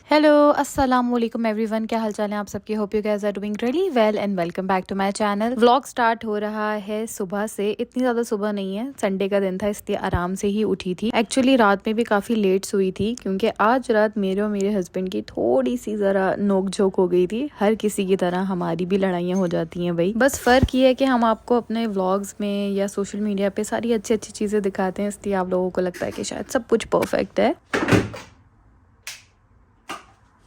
Hello अस्सलाम वालेकुम everyone, क्या हाल चाल है आप सबके। Hope you guys are doing really well and welcome back to my channel. Vlog start हो रहा है सुबह से। इतनी ज़्यादा सुबह नहीं है, संडे का दिन था इसलिए आराम से ही उठी थी। एक्चुअली रात में भी काफ़ी लेट सोई थी क्योंकि आज रात मेरे और मेरे हस्बैंड की थोड़ी सी ज़रा नोक झोंक हो गई थी। हर किसी की तरह हमारी भी लड़ाइयाँ हो जाती हैं भाई। बस फ़र्क ये है कि हम आपको अपने व्लॉग्स में या सोशल मीडिया पे सारी अच्छी अच्छी चीज़ें दिखाते हैं, इसलिए आप लोगों को लगता है कि शायद सब कुछ परफेक्ट है,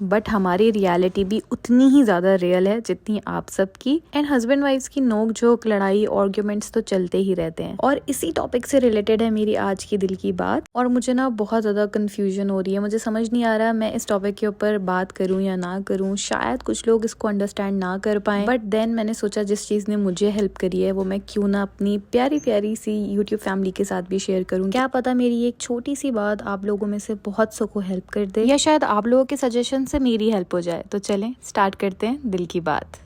बट हमारी रियलिटी भी उतनी ही ज़्यादा रियल है जितनी आप सबकी। एंड हस्बैंड वाइफ्स की नोक झोंक, लड़ाई, आर्ग्यूमेंट्स तो चलते ही रहते हैं। और इसी टॉपिक से रिलेटेड है मेरी आज की दिल की बात। और मुझे ना बहुत ज़्यादा कंफ्यूजन हो रही है, मुझे समझ नहीं आ रहा मैं इस टॉपिक के ऊपर बात करूँ या ना करूँ। शायद कुछ लोग इसको अंडरस्टैंड ना कर पाए, बट देन मैंने सोचा जिस चीज़ ने मुझे हेल्प करी है वो मैं क्यों ना अपनी प्यारी प्यारी सी यूट्यूब फैमिली के साथ भी शेयर करूँ। क्या पता मेरी एक छोटी सी बात आप लोगों में से बहुत सो को हेल्प कर दे, या शायद आप लोगों के सजेशन से मेरी हेल्प हो जाए। तो चलें स्टार्ट करते हैं दिल की बात।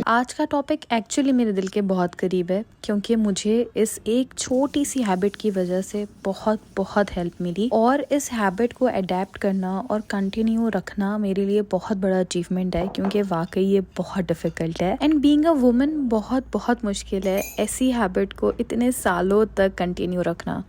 आज का टॉपिक एक्चुअली मेरे दिल के बहुत करीब है क्योंकि मुझे इस एक छोटी सी हैबिट की वजह से बहुत बहुत हेल्प मिली। और इस हैबिट को अडेप्ट करना और कंटिन्यू रखना मेरे लिए बहुत बड़ा अचीवमेंट है क्योंकि वाकई ये बहुत डिफिकल्ट है। एंड बीइंग अ वुमन बहुत बहुत मुश्किल है ऐसी हैबिट को इतने सालों तक कंटिन्यू रखना।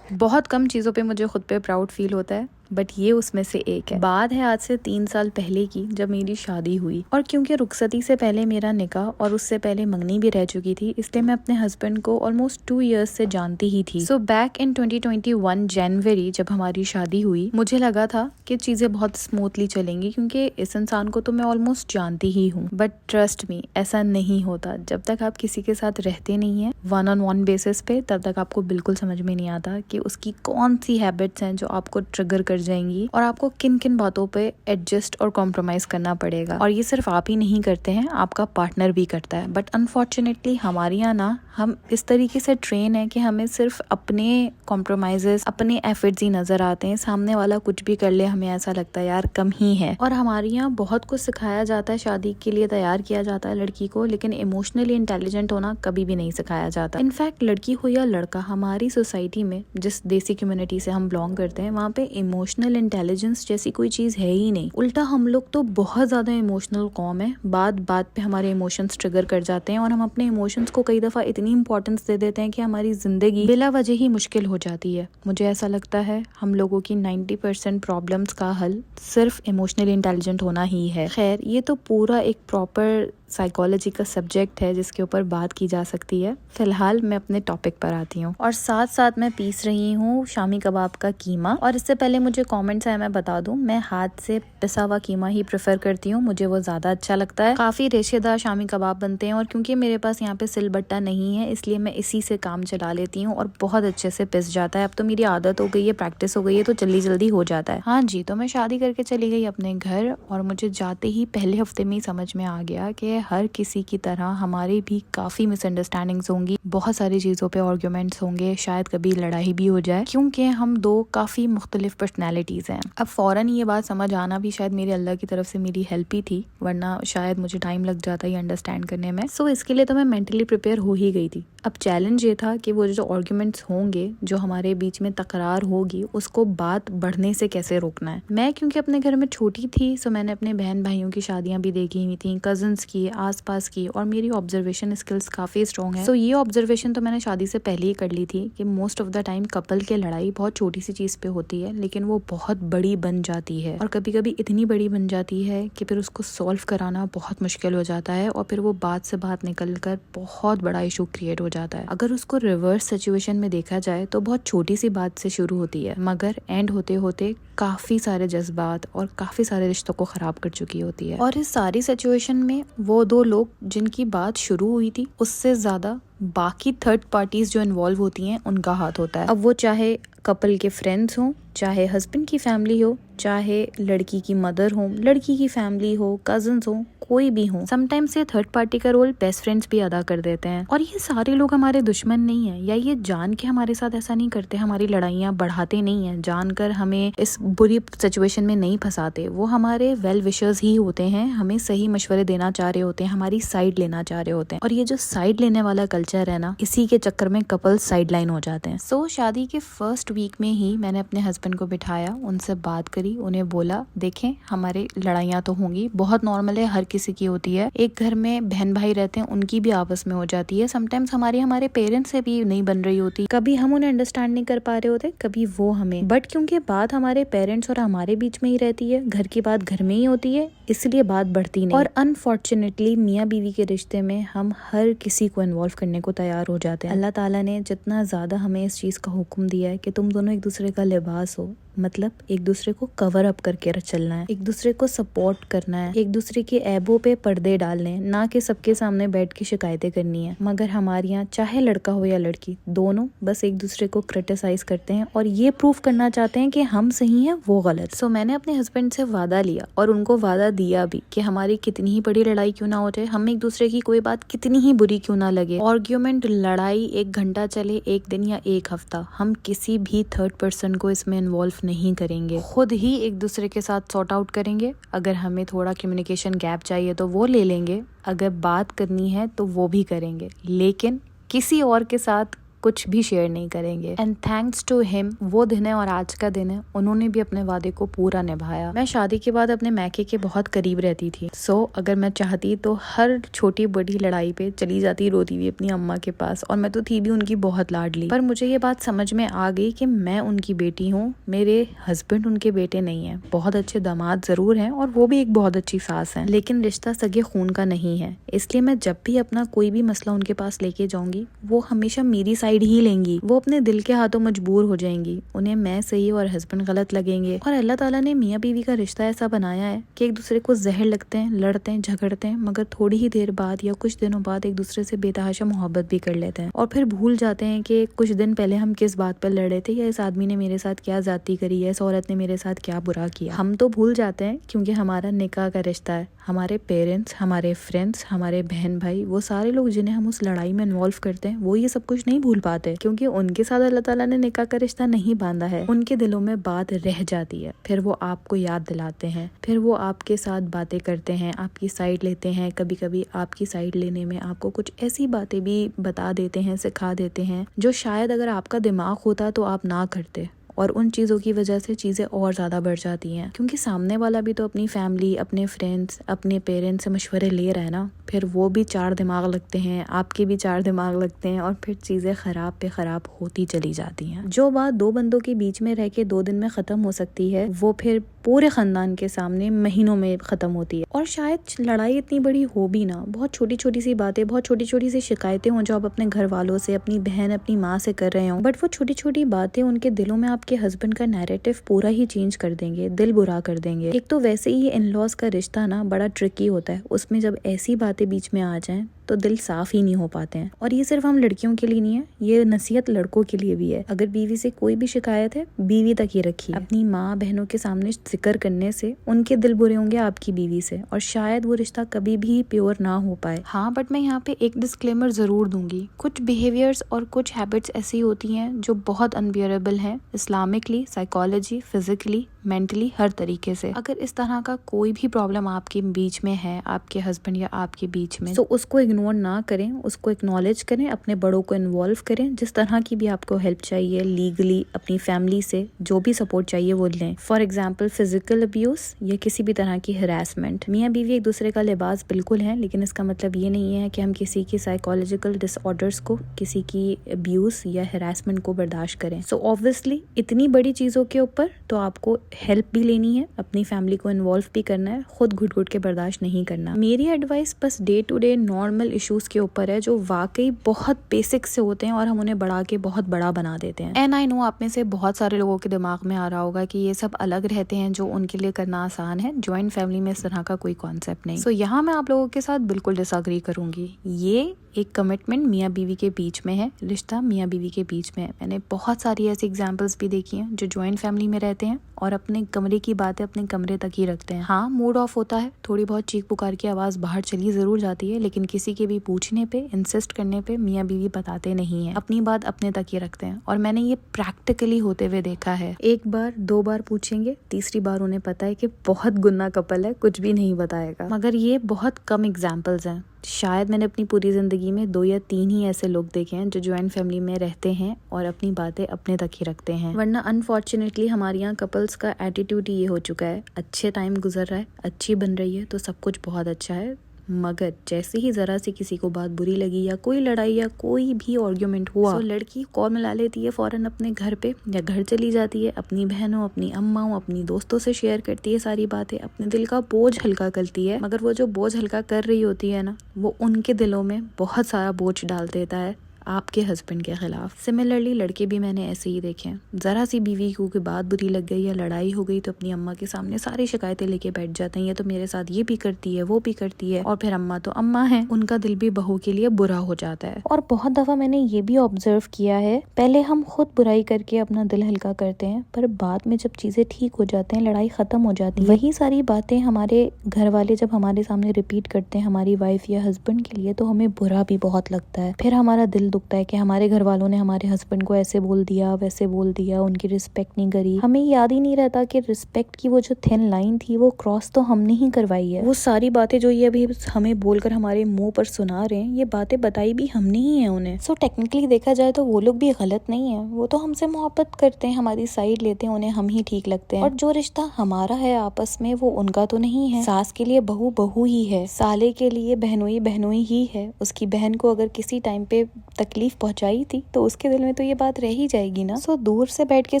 बहुत कम चीज़ों पे मुझे खुद पे प्राउड फील होता है, बट ये उसमें से एक है। बात है आज से 3 साल पहले की, जब मेरी शादी हुई। और क्योंकि रुखसती से पहले मेरा निकाह और उससे पहले मंगनी भी रह चुकी थी, इसलिए मैं अपने हस्बैंड को ऑलमोस्ट 2 इयर्स से जानती ही थी। सो बैक इन 2021 जनवरी जब हमारी शादी हुई, मुझे लगा था कि चीजें बहुत स्मूथली चलेंगी क्योंकि इस इंसान को तो मैं ऑलमोस्ट जानती ही हूँ। बट ट्रस्ट मी, ऐसा नहीं होता। जब तक आप किसी के साथ रहते नहीं है वन ऑन वन बेसिस पे, तब तक आपको बिल्कुल समझ में नहीं आता कि उसकी कौन सी हैबिट्स हैं जो आपको ट्रिगर कर जाएंगी और आपको किन किन बातों पे एडजस्ट और कॉम्प्रोमाइज करना पड़ेगा। और ये सिर्फ आप ही नहीं करते हैं, आपका पार्टनर भी करता है। बट अनफॉर्चुनेटली हमारे यहाँ ना हम इस तरीके से ट्रेन है कि हमें सिर्फ अपने कॉम्प्रोमाइजेस, अपने एफर्ट्स ही नजर आते हैं। सामने वाला कुछ भी कर ले हमें ऐसा लगता है यार कम ही है। और हमारे यहाँ बहुत कुछ सिखाया जाता है, शादी के लिए तैयार किया जाता है लड़की को, लेकिन इमोशनली इंटेलिजेंट होना कभी भी नहीं सिखाया जाता। इनफैक्ट लड़की हो या लड़का, हमारी सोसाइटी में जिस देसी कम्युनिटी से हम बिलोंग करते हैं वहाँ पे इमोशनल इंटेलिजेंस जैसी कोई चीज है ही नहीं। उल्टा हम लोग तो बहुत ज्यादा इमोशनल कौम है। बात बात पे हमारे इमोशंस ट्रिगर कर जाते हैं और हम अपने इमोशंस को कई दफा इतनी इंपॉर्टेंस दे देते हैं कि हमारी जिंदगी बिला वजह ही मुश्किल हो जाती है। मुझे ऐसा लगता है हम लोगों की 90% प्रॉब्लम्स का हल सिर्फ इमोशनली इंटेलिजेंट होना ही है। खैर, ये तो पूरा एक प्रॉपर साइकोलॉजी का सब्जेक्ट है जिसके ऊपर बात की जा सकती है। फिलहाल मैं अपने टॉपिक पर आती हूँ। और साथ साथ मैं पीस रही हूँ शामी कबाब का कीमा। और इससे पहले मुझे कमेंट्स आए, मैं बता दूं, मैं हाथ से पिसा हुआ कीमा ही प्रेफर करती हूँ, मुझे वो ज्यादा अच्छा लगता है। काफी रेशेदार शामी कबाब बनते हैं और क्योंकि मेरे पास यहाँ पे सिलबट्टा नहीं है इसलिए मैं इसी से काम चला लेती हूँ और बहुत अच्छे से पिस जाता है। अब तो मेरी आदत हो गई है, प्रैक्टिस हो गई है, तो जल्दी जल्दी हो जाता है। हाँ जी, तो मैं शादी करके चली गई अपने घर और मुझे जाते ही पहले हफ्ते में ही समझ में आ गया कि हर किसी की तरह हमारी भी काफी मिसअंडरस्टैंडिंग्स होंगी, बहुत सारी चीजों पे आर्ग्यूमेंट्स होंगे, शायद कभी लड़ाई भी हो जाए क्योंकि हम दो काफी मुख्तलिफ पर्सनैलिटीज हैं। अब फौरन ये बात समझ आना भी शायद मेरे अल्लाह की तरफ से मेरी हेल्प ही थी, वरना शायद मुझे टाइम लग जाता ये अंडरस्टैंड करने में। सो इसके लिए तो मैं मेंटली प्रिपेयर हो ही गई थी। अब चैलेंज ये था कि वो जो आर्ग्यूमेंट्स होंगे, जो हमारे बीच में तकरार होगी, उसको बात बढ़ने से कैसे रोकना है। मैं क्योंकि अपने घर में छोटी थी, सो मैंने अपने बहन भाइयों की शादियां भी देखी हुई थी, कजन्स की, आसपास की, और मेरी ऑब्जर्वेशन स्किल्स काफी स्ट्रॉन्ग है। सो ये ऑब्जर्वेशन तो मैंने शादी से पहले ही कर ली थी कि most of the time couple की लड़ाई बहुत छोटी सी चीज पे होती है लेकिन वो बहुत बड़ी बन जाती है, और कभी कभी इतनी बड़ी बन जाती है कि फिर उसको सॉल्व कराना बहुत मुश्किल हो जाता है और फिर वो बात से बात निकल कर बहुत बड़ा इशू क्रिएट हो जाता है। अगर उसको रिवर्स सिचुएशन में देखा जाए तो बहुत छोटी सी बात से शुरू होती है मगर एंड होते होते काफी सारे जज्बात और काफी सारे रिश्तों को खराब कर चुकी होती है। और इस सारी सिचुएशन में वो दो लोग जिनकी बात शुरू हुई थी उससे ज्यादा बाकी थर्ड पार्टीज जो इन्वॉल्व होती हैं उनका हाथ होता है। अब वो चाहे कपल के फ्रेंड्स हों, चाहे हस्बैंड की फैमिली हो, चाहे लड़की की मदर हो, लड़की की फैमिली हो, कजन्स हो, कोई भी हो, समटाइम्स ये थर्ड पार्टी का रोल बेस्ट फ्रेंड्स भी अदा कर देते हैं। और ये सारे लोग हमारे दुश्मन नहीं है, या ये जान के हमारे साथ ऐसा नहीं करते, हमारी लड़ाइयाँ बढ़ाते नहीं है, जानकर हमें इस बुरी सिचुएशन में नहीं फंसाते। वो हमारे वेल विशर्स ही होते हैं, हमें सही मशवरे देना चाह रहे होते हैं, हमारी साइड लेना चाह रहे होते हैं। और ये जो साइड लेने वाला कल्चर है ना, इसी के चक्कर में कपल साइड लाइन हो जाते हैं। सो शादी के फर्स्ट वीक में ही मैंने अपने हस्बैंड को बिठाया, उनसे बात करी, उन्हें बोला देखें हमारे लड़ाइयाँ तो होंगी, बहुत नॉर्मल है, हर किसी की होती है। एक घर में बहन भाई रहते हैं, उनकी भी आपस में हो जाती है। समटाइम्स हमारे पेरेंट्स से भी नहीं बन रही होती, कभी हम उन्हें अंडरस्टैंड नहीं कर पा रहे होते, कभी वो हमें। बट क्योंकि बात हमारे पेरेंट्स और हमारे बीच में ही रहती है, घर की बात घर में ही होती है, इसलिए बात बढ़ती नहीं। और अनफॉर्चुनेटली मियाँ बीवी के रिश्ते में हम हर किसी को इन्वॉल्व करने को तैयार हो जाते हैं। अल्लाह ताला ने जितना ज्यादा हमें इस चीज का हुक्म दिया है कि तुम दोनों एक दूसरे का लिबास हो, मतलब एक दूसरे को कवर अप करके चलना है, एक दूसरे को सपोर्ट करना है, एक दूसरे के ऐबों पे पर्दे डालने हैं, ना कि सबके सामने बैठ के शिकायतें करनी है। मगर हमारे यहाँ चाहे लड़का हो या लड़की, दोनों बस एक दूसरे को क्रिटिसाइज करते हैं और ये प्रूफ करना चाहते हैं कि हम सही हैं वो गलत। सो मैंने अपने हस्बैंड से वादा लिया और उनको वादा दिया भी कि हमारी कितनी ही बड़ी लड़ाई क्यों ना हो जाए, हम एक दूसरे की कोई बात कितनी ही बुरी क्यों ना लगे, आर्ग्यूमेंट लड़ाई 1 घंटा चले, 1 दिन या 1 हफ्ता, हम किसी भी थर्ड पर्सन को इसमें इन्वॉल्व नहीं करेंगे, खुद ही एक दूसरे के साथ सॉर्ट आउट करेंगे। अगर हमें थोड़ा कम्युनिकेशन गैप चाहिए तो वो ले लेंगे, अगर बात करनी है तो वो भी करेंगे, लेकिन किसी और के साथ कुछ भी शेयर नहीं करेंगे। एंड थैंक्स टू हिम वो दिन है और आज का दिन है, उन्होंने भी अपने वादे को पूरा निभाया। मैं शादी के बाद अपने मैके के बहुत करीब रहती थी। सो अगर मैं चाहती तो हर छोटी बड़ी लड़ाई पे चली जाती रोती हुई अपनी अम्मा के पास, और मैं तो थी भी उनकी बहुत लाडली। पर मुझे ये बात समझ में आ गई कि मैं उनकी बेटी हूँ, मेरे हस्बैंड उनके बेटे नहीं है। बहुत अच्छे दामाद जरूर हैं और वो भी एक बहुत अच्छी सास है, लेकिन रिश्ता सगे खून का नहीं है। इसलिए मैं जब भी अपना कोई भी मसला उनके पास लेके जाऊंगी, वो हमेशा मेरी साइड ही लेंगी। वो अपने दिल के हाथों मजबूर हो जाएंगी, उन्हें मैं सही और हस्बैंड गलत लगेंगे। और अल्लाह ताला ने मियाँ बीवी का रिश्ता ऐसा बनाया है कि एक दूसरे को जहर लगते हैं, लड़ते हैं, झगड़ते हैं, मगर थोड़ी ही देर बाद या कुछ दिनों बाद एक दूसरे से बेतहाशा मोहब्बत भी कर लेते हैं और फिर भूल जाते हैं कि कुछ दिन पहले हम किस बात पर लड़े थे, या इस आदमी ने मेरे साथ क्या ज्यादती करी, या इस औरत ने मेरे साथ क्या बुरा किया। हम तो भूल जाते हैं क्योंकि हमारा निकाह का रिश्ता है। हमारे पेरेंट्स, हमारे फ्रेंड्स, हमारे बहन भाई, वो सारे लोग जिन्हें हम उस लड़ाई में इन्वॉल्व करते हैं, वो ये सब कुछ नहीं भूल पाते, क्योंकि उनके साथ अल्लाह ताला ने निकाह का रिश्ता नहीं बांधा है। उनके दिलों में बात रह जाती है, फिर वो आपको याद दिलाते हैं, फिर वो आपके साथ बातें करते हैं, आपकी साइड लेते हैं। कभी कभी आपकी साइड लेने में आपको कुछ ऐसी बातें भी बता देते हैं, सिखा देते हैं, जो शायद अगर आपका दिमाग होता तो आप ना करते। और उन चीज़ों की वजह से चीज़ें और ज़्यादा बढ़ जाती हैं, क्योंकि सामने वाला भी तो अपनी फैमिली, अपने फ्रेंड्स, अपने पेरेंट्स से मशवरे ले रहा है ना। फिर वो भी 4 दिमाग लगते हैं, आपके भी 4 दिमाग लगते हैं, और फिर चीज़ें ख़राब पे ख़राब होती चली जाती हैं। जो बात 2 बंदों के बीच में रह के 2 दिन में ख़त्म हो सकती है, वो फिर पूरे ख़ानदान के सामने महीनों में ख़त्म होती है। और शायद लड़ाई इतनी बड़ी हो भी ना, बहुत छोटी छोटी सी बातें, बहुत छोटी छोटी सी शिकायतें हों जो आप अपने घर वालों से, अपनी बहन, अपनी माँ से कर रहे हो, बट वो छोटी छोटी बातें उनके दिलों में आपके हस्बैंड का नैरेटिव पूरा ही चेंज कर देंगे, दिल बुरा कर देंगे। एक तो वैसे ही इन लॉज का रिश्ता ना बड़ा ट्रिकी होता है, उसमें जब ऐसी बातें बीच में आ जाएं तो दिल साफ ही नहीं हो पाते हैं। और ये सिर्फ हम लड़कियों के लिए नहीं है, ये नसीहत लड़कों के लिए भी है। अगर बीवी से कोई भी शिकायत है, बीवी तक ही रखिए। अपनी माँ बहनों के सामने जिक्र करने से उनके दिल बुरे होंगे आपकी बीवी से, और शायद वो रिश्ता कभी भी प्योर ना हो पाए। हाँ, बट मैं यहाँ पे एक डिस्क्लेमर जरूर दूंगी, कुछ बिहेवियर्स और कुछ हैबिट्स ऐसी होती हैं जो बहुत अनबियरेबल हैं, इस्लामिकली, साइकोलॉजी, फिजिकली, मेंटली, हर तरीके से। अगर इस तरह का कोई भी प्रॉब्लम आपके बीच में है, आपके हस्बैंड या आपके बीच में, तो उसको इग्नोर ना करें, उसको एक्नॉलेज करें, अपने बड़ों को इन्वॉल्व करें। जिस तरह की भी आपको हेल्प चाहिए लीगली, अपनी फैमिली से जो भी सपोर्ट चाहिए वो लें। फॉर एग्जाम्पल फिजिकल अब्यूज या किसी भी तरह की हरासमेंट। मियाँ बीवी एक दूसरे का लिबास बिल्कुल है, लेकिन इसका मतलब ये नहीं है कि हम किसी की साइकोलॉजिकल डिसऑर्डर्स को, किसी की अब्यूज या हरासमेंट को बर्दाश्त करें। सो ऑब्वियसली इतनी बड़ी चीजों के ऊपर तो आपको हेल्प भी लेनी है, अपनी फैमिली को इन्वॉल्व भी करना है, खुद घुट घुट के बर्दाश्त नहीं करना। मेरी एडवाइस बस day to day normal issues के ऊपर है, जो वाकई बहुत बेसिक से होते हैं और हम उन्हें बढ़ा के बहुत बड़ा बना देते हैं। एंड आई नो आप में से बहुत सारे लोगों के दिमाग में आ रहा होगा कि ये सब अलग रहते हैं, जो उनके लिए करना आसान है, ज्वाइंट फैमिली में इस तरह का कोई कॉन्सेप्ट नहीं। सो यहाँ मैं आप लोगों के साथ बिल्कुल डिसएग्री करूंगी। ये एक कमिटमेंट मियाँ बीवी के बीच में है, रिश्ता मियाँ बीवी के बीच में है। मैंने बहुत सारी ऐसी एग्जाम्पल्स भी देखी हैं जो ज्वाइंट फैमिली में रहते हैं और अपने कमरे की बातें अपने कमरे तक ही रखते हैं। हाँ, मूड ऑफ होता है, थोड़ी बहुत चीख पुकार की आवाज बाहर चली जरूर जाती है, लेकिन किसी के भी पूछने पे, इंसिस्ट करने पे मियाँ बीवी बताते नहीं है, अपनी बात अपने तक ही रखते हैं। और मैंने ये प्रैक्टिकली होते हुए देखा है। एक बार 2 बार पूछेंगे, तीसरी बार उन्हें पता है कि बहुत गुन्ना कपल है, कुछ भी नहीं बताएगा। मगर ये बहुत कम एग्जाम्पल्स हैं। शायद मैंने अपनी पूरी जिंदगी में 2 या 3 ही ऐसे लोग देखे हैं जो ज्वाइंट फैमिली में रहते हैं और अपनी बातें अपने तक ही रखते हैं। वरना अनफॉर्चुनेटली हमारे यहाँ कपल्स का एटीट्यूड ये हो चुका है, अच्छे टाइम गुजर रहा है, अच्छी बन रही है तो सब कुछ बहुत अच्छा है, मगर जैसे ही जरा सी किसी को बात बुरी लगी या कोई लड़ाई या कोई भी आर्ग्यूमेंट हुआ तो लड़की कॉल मिला लेती है फौरन अपने घर पे, या घर चली जाती है, अपनी बहनों, अपनी अम्माओं, अपनी दोस्तों से शेयर करती है सारी बातें, अपने दिल का बोझ हल्का करती है। मगर वो जो बोझ हल्का कर रही होती है ना, वो उनके दिलों में बहुत सारा बोझ डाल देता है आपके हस्बैंड के खिलाफ। सिमिलरली लड़के भी मैंने ऐसे ही देखे हैं, जरा सी बीवी को कोई बात बुरी लग गई या लड़ाई हो गई तो अपनी अम्मा के सामने सारी शिकायतें लेके बैठ जाते हैं, ये तो मेरे साथ ये भी करती है, वो भी करती है। और फिर अम्मा तो अम्मा है, उनका दिल भी बहू के लिए बुरा हो जाता है। और बहुत दफा मैंने ये भी ऑब्जर्व किया है, पहले हम खुद बुराई करके अपना दिल हल्का करते हैं, पर बाद में जब चीजें ठीक हो जाते हैं, लड़ाई खत्म हो जाती है, वही सारी बातें हमारे घर वाले जब हमारे सामने रिपीट करते हैं हमारी वाइफ या हस्बैंड के लिए, तो हमें बुरा भी बहुत लगता है। फिर हमारा दिल दुखता है कि हमारे घर वालों ने हमारे हस्बैंड को ऐसे बोल दिया, वैसे बोल दिया, उनकी रिस्पेक्ट नहीं करी। हमें याद ही नहीं रहता कि रिस्पेक्ट की वो जो थिन लाइन थी वो क्रॉस तो हमने ही करवाई है। वो सारी बातें जो ये अभी हमें बोलकर हमारे मुंह पर सुना रहे हैं, ये बातें बताई भी हमने ही है उन्हें। सो टेक्निकली देखा जाए तो वो लोग भी गलत नहीं है, वो तो हमसे मोहब्बत करते हैं, हमारी साइड लेते हैं, उन्हें हम ही ठीक लगते हैं। और जो रिश्ता हमारा है आपस में वो उनका तो नहीं है। सास के लिए बहू बहू ही है, साले के लिए बहनोई बहनोई ही है। उसकी बहन को अगर किसी टाइम पे तकलीफ पहुंचाई थी तो उसके दिल में तो ये बात रह ही जाएगी ना। सो दूर से बैठ के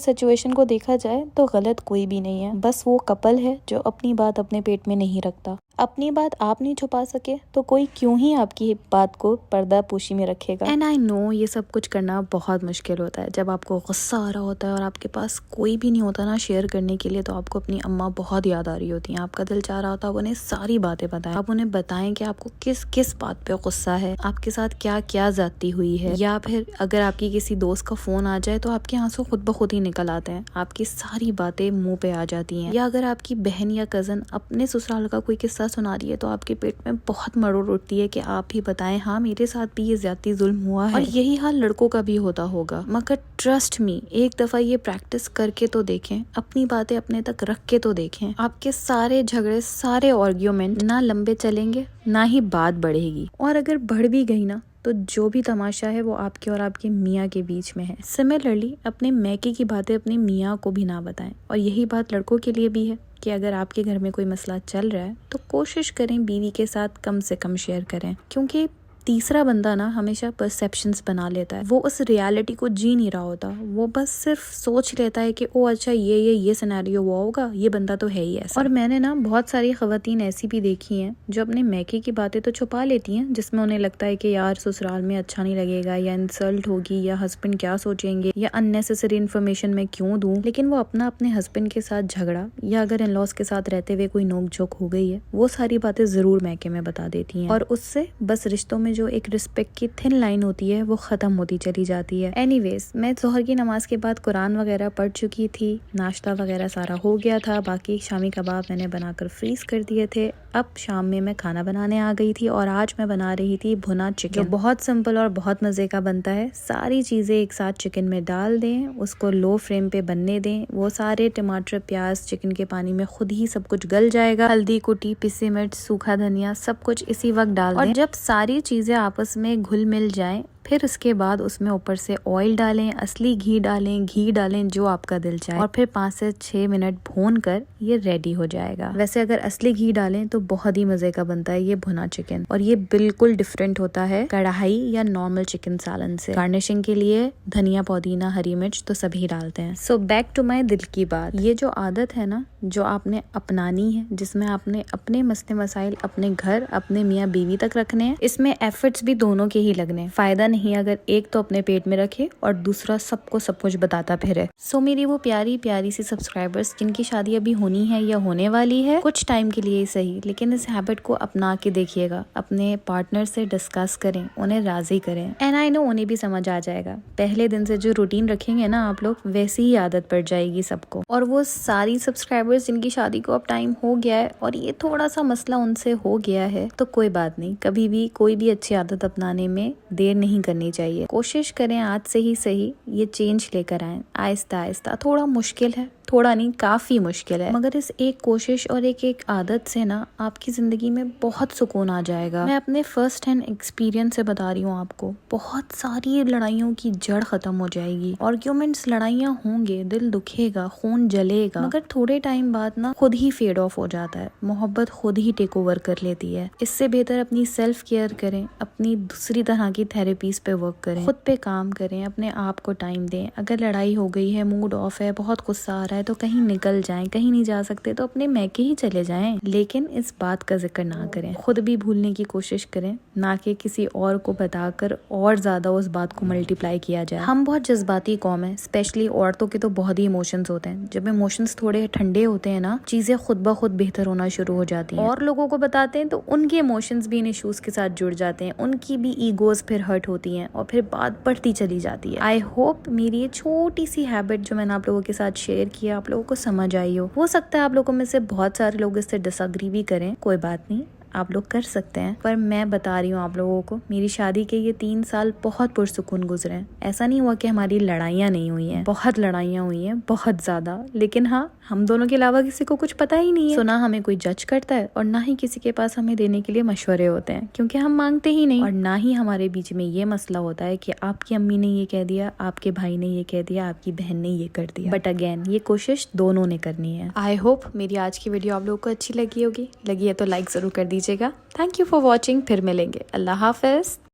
सिचुएशन को देखा जाए तो गलत कोई भी नहीं है, बस वो कपल है जो अपनी बात अपने पेट में नहीं रखता। अपनी बात आप नहीं छुपा सके तो कोई क्यों ही आपकी बात को पर्दा पोशी में रखेगा। एंड आई नो ये सब कुछ करना बहुत मुश्किल होता है, जब आपको गुस्सा आ रहा होता है और आपके पास कोई भी नहीं होता ना शेयर करने के लिए, तो आपको अपनी अम्मा बहुत याद आ रही होती है। आपका दिल चाह रहा होता है उन्हें सारी बातें बताएं, आप उन्हें बताएं कि आपको किस किस बात पे गुस्सा है, आपके साथ क्या क्या ज्यादती हुई है। या फिर अगर आपकी किसी दोस्त का फोन आ जाए तो आपके आंसू खुद ब खुद ही निकल आते हैं, आपकी सारी बातें मुंह पे आ जाती हैं। या अगर आपकी बहन या कजन अपने ससुराल का कोई किस्सा सुना रही है तो आपके पेट में बहुत मरोड़ उठती है कि आप ही बताएं, हाँ मेरे साथ भी ये ज्यादती जुल्म हुआ है। और यही हाल लड़कों का भी होता होगा। मगर ट्रस्ट मी, एक दफा ये प्रैक्टिस करके तो देखें, अपनी बातें अपने तक रख के तो देखें, आपके सारे झगड़े, सारे आर्ग्यूमेंट ना लंबे चलेंगे ना ही बात बढ़ेगी। और अगर बढ़ भी गई ना तो जो भी तमाशा है वो आपके और आपके मियाँ के बीच में है। सिमिलरली अपने मैके की बातें अपने मियाँ को भी ना बताएं। और यही बात लड़कों के लिए भी है कि अगर आपके घर में कोई मसला चल रहा है तो कोशिश करें बीवी के साथ कम से कम शेयर करें, क्योंकि तीसरा बंदा ना हमेशा परसेप्शंस बना लेता है, वो उस रियलिटी को जी नहीं रहा होता, वो बस सिर्फ सोच लेता है कि ओ अच्छा ये सिनेरियो हुआ होगा, ये बंदा तो है ही ऐसा। और मैंने ना बहुत सारी खवातीन ऐसी भी देखी हैं जो अपने मैके की बातें तो छुपा लेती हैं, जिसमें उन्हें लगता है कि यार ससुराल में अच्छा नहीं लगेगा, या इंसल्ट होगी, या हस्बैंड क्या सोचेंगे, या अननेसेसरी इन्फॉर्मेशन मैं क्यों दूं। लेकिन वो अपने हस्बैंड के साथ झगड़ा या अगर इन लॉज के साथ रहते हुए कोई नोक झोंक हो गई है, वो सारी बातें जरूर मैके में बता देती हैं। और उससे बस रिश्तों में जो एक रिस्पेक्ट की थिन लाइन होती है वो खत्म होती चली जाती है। एनीवेज, मैं जोहर की नमाज के बाद कुरान वगैरह पढ़ चुकी थी, नाश्ता वगैरह सारा हो गया था, बाकी शामी कबाब मैंने बनाकर फ्रीज कर दिए थे। अब शाम में मैं खाना बनाने आ गई थी और आज मैं बना रही थी भुना चिकन, जो बहुत सिंपल और बहुत मजे का बनता है। सारी चीजें एक साथ चिकन में डाल दें, उसको लो फ्लेम पे बनने दें, वो सारे टमाटर प्याज चिकन के पानी में खुद ही सब कुछ गल जाएगा। हल्दी कुटी, पिसी मिर्च, सूखा धनिया सब कुछ इसी वक्त डाल दें। और जब सारी चीजें आपस में घुल मिल जाएं, फिर उसके बाद उसमें ऊपर से ऑयल डालें, असली घी डालें जो आपका दिल चाहे, और फिर 5 से 6 मिनट भून कर ये रेडी हो जाएगा। वैसे अगर असली घी डालें तो बहुत ही मजे का बनता है ये भुना चिकन, और ये बिल्कुल डिफरेंट होता है कढ़ाई या नॉर्मल चिकन सालन से। गार्निशिंग के लिए धनिया, पुदीना, हरी मिर्च तो सभी डालते हैं। सो बैक टू माई दिल की बात, ये जो आदत है ना जो आपने अपनानी है, जिसमें आपने अपने मसले मसाइल अपने घर, अपने मियाँ बीवी तक रखने हैं, इसमें एफर्ट्स भी दोनों के ही लगने। फायदा नहीं अगर एक तो अपने पेट में रखे और दूसरा सबको सब कुछ बताता फिरे। सो मेरी वो प्यारी प्यारी सी सब्सक्राइबर्स जिनकी शादी अभी होनी है या होने वाली है, कुछ टाइम के लिए ही सही, लेकिन इस हैबिट को अपना के देखिएगा। अपने पार्टनर से डिस्कस करें, उन्हें राजी करें, एंड आई नो उन्हें भी समझ आ जाएगा। पहले दिन से जो रूटीन रखेंगे ना आप लोग, वैसी ही आदत पड़ जाएगी सबको। और वो सारी सब्सक्राइबर्स जिनकी शादी को अब टाइम हो गया है और ये थोड़ा सा मसला उनसे हो गया है, तो कोई बात नहीं, कभी भी कोई भी अच्छी आदत अपनाने में देर नहीं करनी चाहिए। कोशिश करें आज से ही सही ये चेंज लेकर आए, आहिस्ता आहिस्ता। थोड़ा मुश्किल है, थोड़ा नहीं काफी मुश्किल है, मगर इस एक कोशिश और एक आदत से ना आपकी जिंदगी में बहुत सुकून आ जाएगा। मैं अपने फर्स्ट हैंड एक्सपीरियंस से बता रही हूँ आपको, बहुत सारी लड़ाइयों की जड़ खत्म हो जाएगी। आर्ग्यूमेंट्स, लड़ाइयाँ होंगे, दिल दुखेगा, खून जलेगा, मगर थोड़े टाइम बाद ना खुद ही फेड ऑफ हो जाता है। मोहब्बत खुद ही टेक ओवर कर लेती है। इससे बेहतर अपनी सेल्फ केयर करें, अपनी दूसरी तरह की थेरेपीज पे वर्क करें, खुद पे काम करें, अपने आप को टाइम दें। अगर लड़ाई हो गई है, मूड ऑफ है, बहुत गुस्सा आ रहा है, तो कहीं निकल जाएं। कहीं नहीं जा सकते तो अपने मैके ही चले जाएं, लेकिन इस बात का जिक्र ना करें। खुद भी भूलने की कोशिश करें, ना कि किसी और को बताकर और ज्यादा उस बात को मल्टीप्लाई किया जाए। हम बहुत जज्बाती कौम है, स्पेशली औरतों के तो बहुत ही इमोशंस होते हैं। जब इमोशंस थोड़े ठंडे होते हैं ना, चीजें खुद ब खुद बेहतर होना शुरू हो जाती हैं। और लोगों को बताते हैं तो उनके इमोशंस भी इन इश्यूज के साथ जुड़ जाते हैं, उनकी भी ईगोज फिर हर्ट होती हैं और फिर बात बढ़ती चली जाती है। आई होप मेरी ये छोटी सी हैबिट जो मैंने आप लोगों के साथ शेयर किया आप लोगों को समझ आई हो सकता है आप लोगों में से बहुत सारे लोग इससे डिसएग्री भी करें, कोई बात नहीं, आप लोग कर सकते हैं। पर मैं बता रही हूँ आप लोगों को, मेरी शादी के ये 3 साल बहुत पुरसुकून गुजरे हैं। ऐसा नहीं हुआ कि हमारी लड़ाइयाँ नहीं हुई हैं, बहुत लड़ाइयाँ हुई हैं, बहुत ज्यादा। लेकिन हाँ, हम दोनों के अलावा किसी को कुछ पता ही नहीं है। ना हमें कोई जज करता है और ना ही किसी के पास हमें देने के लिए मशवरे होते हैं, क्योंकि हम मांगते ही नहीं। और ना ही हमारे बीच में ये मसला होता है कि आपकी अम्मी ने ये कह दिया, आपके भाई ने ये कह दिया, आपकी बहन ने ये कर दिया। बट अगेन ये कोशिश दोनों ने करनी है। आई होप मेरी आज की वीडियो आप लोगों को अच्छी लगी होगी। लगी है तो लाइक जरूर कर दीजिएगा। Thank you for watching. फिर मिलेंगे। अल्लाह हाफिज।